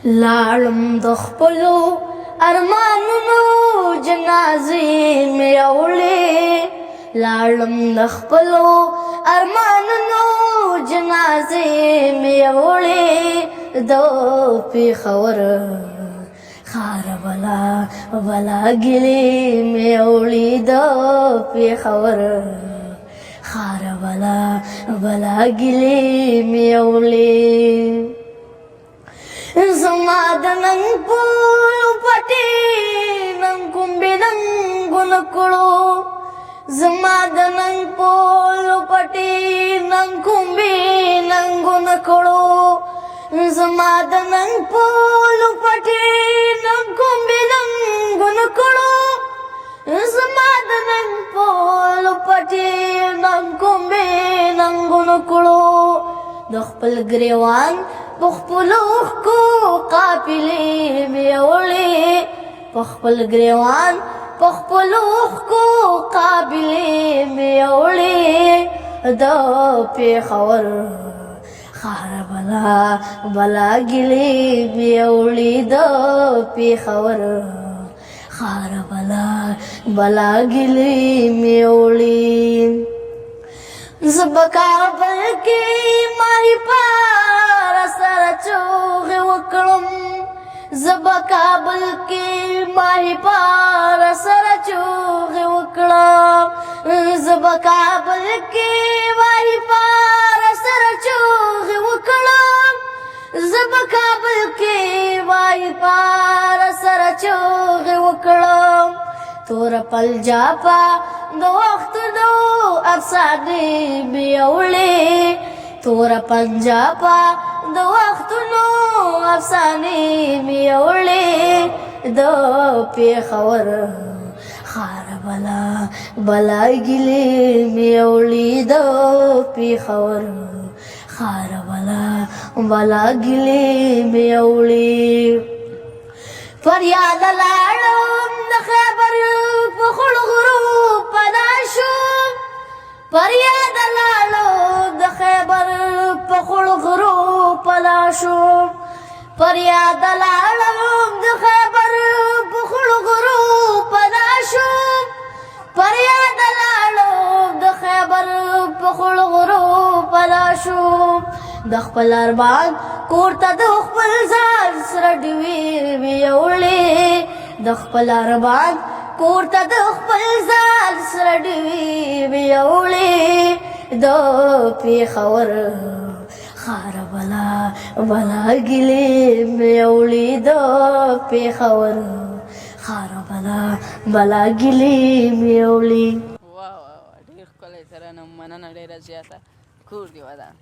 لاړم د خپلو ارمانونو جنازې مې راوړې لاړم د خپلو ارمانونو جنازې مې راوړې د پېښور ښار بلا ګلې مې راوړې د پېښور ښار بلا ګلې مې راوړې زما د نن پولو پټې نن کومبې ننګونه کړو زما د نن پولو پټې نن کومبې ننګونه کړو زما د نن پولو پټې نن کومبې ننګونه کړو زما د نن پولو پټې نن کومبې ننګونه کړو د خپل ګریوان په خپلو اوښکو قافلې مې راوړې په خپل ګریوان په خپلو اوښکو قافلې مې راوړې د پېښور ښار بلا ګلې مې راوړې د پېښور ښار بلا ګلې مې راوړې زه به کابل کې ماهیپاره سره چوغې وکړم زه به کابل کې ماهیپاره سره چوغې وکړم زه به کابل کې ماهیپاره سره چوغې وکړم زه به کابل کې ماهیپاره سره چوغې وکړم تور پنجابه د وختونو افسانې مې راوړې تور پنجابه د وختونو افسانې مې راوړې د پېښور ښار بلا ګلې مې راوړې د پېښور ښار بلا ګلې مې راوړې فریاد لاړم د خیبر په خړو غرو پناه شوم فریاد لاړم د خیبر په خړو غرو پناه شوم فریاد لاړم د خیبر په خړو غرو پناه شوم فریاد لاړم د خیبر په خړو غرو پناه شوم د خپل ارمان کور ته د خپل ځان سره ډېوې مې راوړې د خپل ارمان کور ته د خپل ځان سره ډېوې مې راوړې د پېښور ښار بلا ګلې مې راوړې د پېښور ښار بلا ګلې مې راوړې ډېر ښکلی ترانه مننه ډېره زیاته کور دې ودان